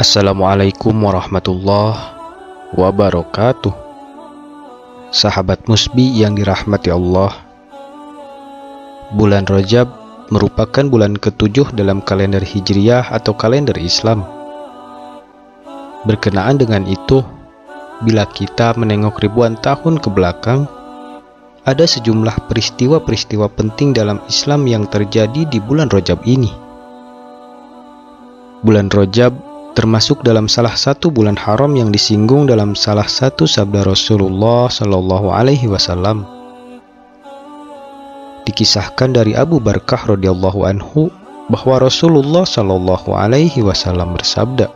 Assalamualaikum warahmatullahi wabarakatuh. Sahabat Musbi yang dirahmati Allah, bulan Rajab merupakan bulan ke-7 dalam kalender Hijriyah atau kalender Islam. Berkenaan dengan itu, bila kita menengok ribuan tahun ke belakang, ada sejumlah peristiwa-peristiwa penting dalam Islam yang terjadi di bulan Rajab ini. Bulan Rajab termasuk dalam salah satu bulan haram yang disinggung dalam salah satu sabda Rasulullah Shallallahu Alaihi Wasallam. Dikisahkan dari Abu Barkah radhiyallahu anhu bahwa Rasulullah Shallallahu Alaihi Wasallam bersabda,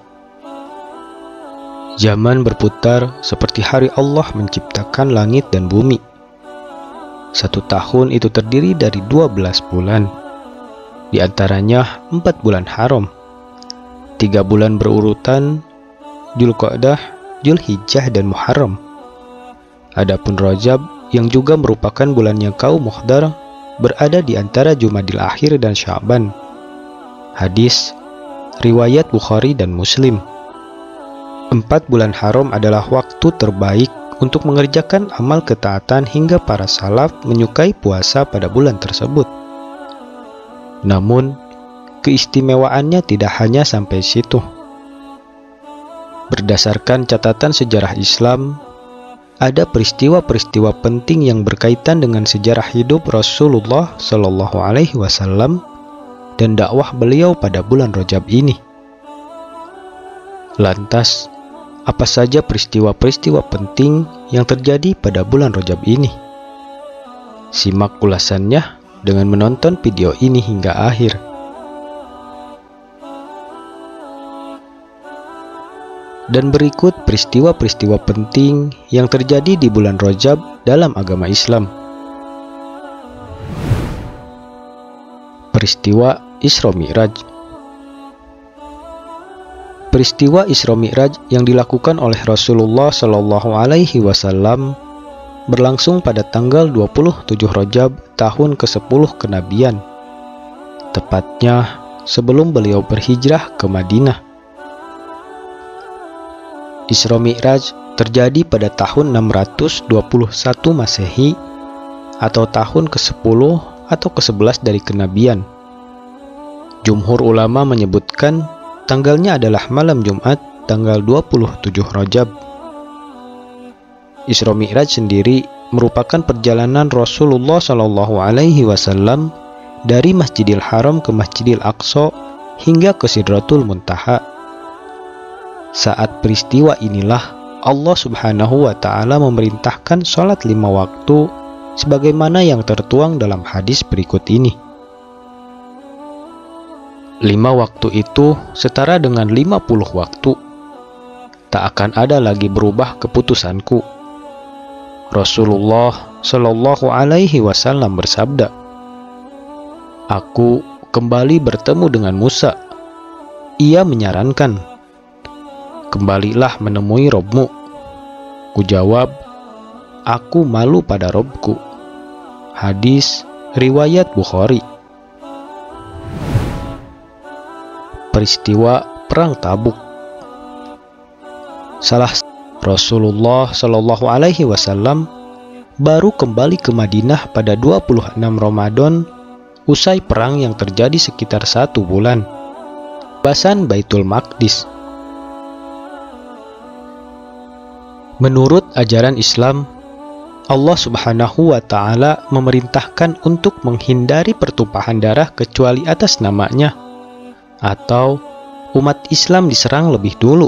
"Zaman berputar seperti hari Allah menciptakan langit dan bumi. Satu tahun itu terdiri dari 12 bulan, di antaranya 4 bulan haram. 3 bulan berurutan, Dzulqa'dah, Dzulhijjah, dan Muharram. Adapun Rajab yang juga merupakan bulannya kaum Muhdar berada di antara Jumadil Akhir dan Sya'ban." Hadis riwayat Bukhari dan Muslim. 4 bulan haram adalah waktu terbaik untuk mengerjakan amal ketaatan hingga para salaf menyukai puasa pada bulan tersebut. Namun, keistimewaannya tidak hanya sampai situ. Berdasarkan catatan sejarah Islam, ada peristiwa-peristiwa penting yang berkaitan dengan sejarah hidup Rasulullah Shallallahu Alaihi Wasallam dan dakwah beliau pada bulan Rajab ini. Lantas, apa saja peristiwa-peristiwa penting yang terjadi pada bulan Rajab ini? Simak ulasannya dengan menonton video ini hingga akhir. Dan berikut peristiwa-peristiwa penting yang terjadi di bulan Rajab dalam agama Islam. Peristiwa Isra Mi'raj. Peristiwa Isra Mi'raj yang dilakukan oleh Rasulullah Shallallahu Alaihi Wasallam berlangsung pada tanggal 27 Rajab tahun ke-10 kenabian, tepatnya sebelum beliau berhijrah ke Madinah. Isra Mi'raj terjadi pada tahun 621 Masehi atau tahun ke-10 atau ke-11 dari kenabian. Jumhur ulama menyebutkan tanggalnya adalah malam Jumat tanggal 27 Rajab. Isra Mi'raj sendiri merupakan perjalanan Rasulullah Shallallahu Alaihi Wasallam dari Masjidil Haram ke Masjidil Aqsa hingga ke Sidratul Muntaha. Saat peristiwa inilah Allah Subhanahu wa Ta'ala memerintahkan sholat 5 waktu sebagaimana yang tertuang dalam hadis berikut ini. 5 waktu itu setara dengan 50 waktu. Tak akan ada lagi berubah keputusanku. Rasulullah Shallallahu Alaihi Wasallam bersabda, "Aku kembali bertemu dengan Musa. Ia menyarankan, 'Kembalilah menemui Robmu.' Kujawab, 'Aku malu pada Robku.' Hadis riwayat Bukhari. Peristiwa Perang Tabuk. Rasulullah Shallallahu Alaihi Wasallam baru kembali ke Madinah pada 26 Ramadan usai perang yang terjadi sekitar 1 bulan. Pembebasan Baitul Maqdis. Menurut ajaran Islam, Allah Subhanahu wa Ta'ala memerintahkan untuk menghindari pertumpahan darah kecuali atas namanya, atau umat Islam diserang lebih dulu.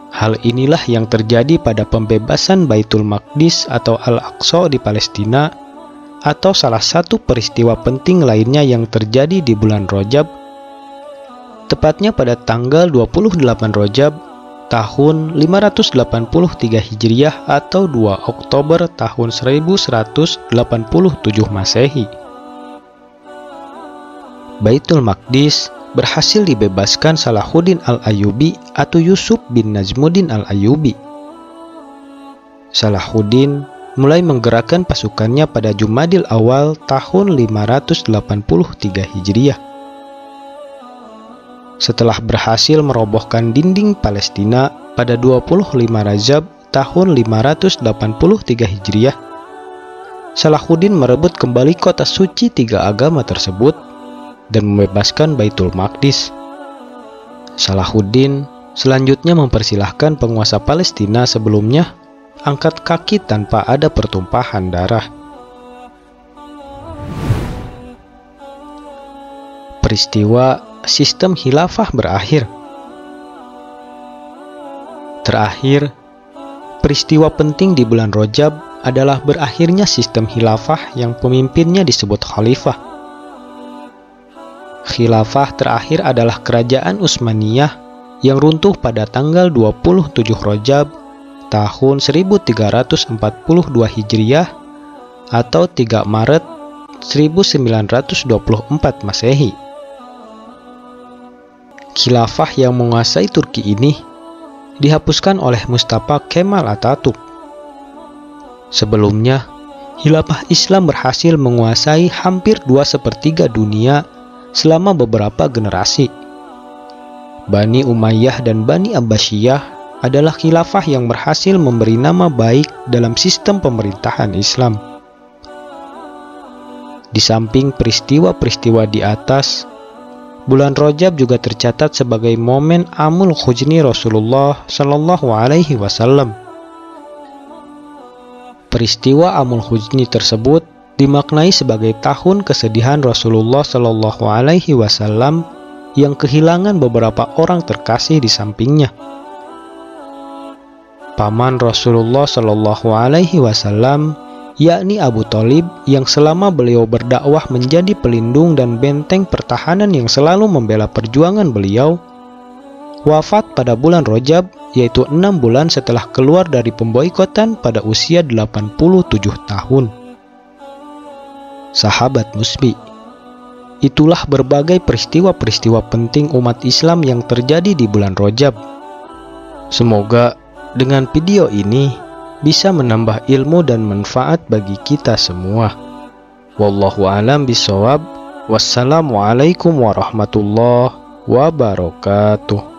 Hal inilah yang terjadi pada pembebasan Baitul Maqdis atau Al-Aqsa di Palestina, atau salah satu peristiwa penting lainnya yang terjadi di bulan Rajab, tepatnya pada tanggal 28 Rajab tahun 583 Hijriyah atau 2 Oktober tahun 1187 Masehi. Baitul Maqdis berhasil dibebaskan Salahuddin Al-Ayyubi atau Yusuf bin Najmuddin Al-Ayyubi. Salahuddin mulai menggerakkan pasukannya pada Jumadil Awal tahun 583 Hijriyah. setelah berhasil merobohkan dinding Palestina pada 25 Rajab tahun 583 Hijriah, Salahuddin merebut kembali kota suci tiga agama tersebut dan membebaskan Baitul Maqdis. Salahuddin selanjutnya mempersilahkan penguasa Palestina sebelumnya angkat kaki tanpa ada pertumpahan darah. Peristiwa sistem khilafah berakhir. Terakhir, peristiwa penting di bulan Rajab adalah berakhirnya sistem khilafah yang pemimpinnya disebut khalifah. Khilafah terakhir adalah kerajaan Utsmaniyah yang runtuh pada tanggal 27 Rajab tahun 1342 Hijriah atau 3 Maret 1924 Masehi. Khilafah yang menguasai Turki ini dihapuskan oleh Mustafa Kemal Atatürk. Sebelumnya, khilafah Islam berhasil menguasai hampir 2/3 dunia selama beberapa generasi. Bani Umayyah dan Bani Abbasiyah adalah khilafah yang berhasil memberi nama baik dalam sistem pemerintahan Islam. Di samping peristiwa-peristiwa di atas, bulan Rajab juga tercatat sebagai momen Amul Huzni Rasulullah Shallallahu Alaihi Wasallam. Peristiwa Amul Huzni tersebut dimaknai sebagai tahun kesedihan Rasulullah Shallallahu Alaihi Wasallam yang kehilangan beberapa orang terkasih di sampingnya. Paman Rasulullah Shallallahu Alaihi Wasallam, yakni Abu Thalib, yang selama beliau berdakwah menjadi pelindung dan benteng pertahanan yang selalu membela perjuangan beliau, wafat pada bulan Rajab, yaitu 6 bulan setelah keluar dari pemboikotan pada usia 87 tahun. Sahabat Musbi, itulah berbagai peristiwa-peristiwa penting umat Islam yang terjadi di bulan Rajab. Semoga dengan video ini bisa menambah ilmu dan manfaat bagi kita semua. Wallahu a'lam bishawab. Wassalamualaikum warahmatullahi wabarakatuh.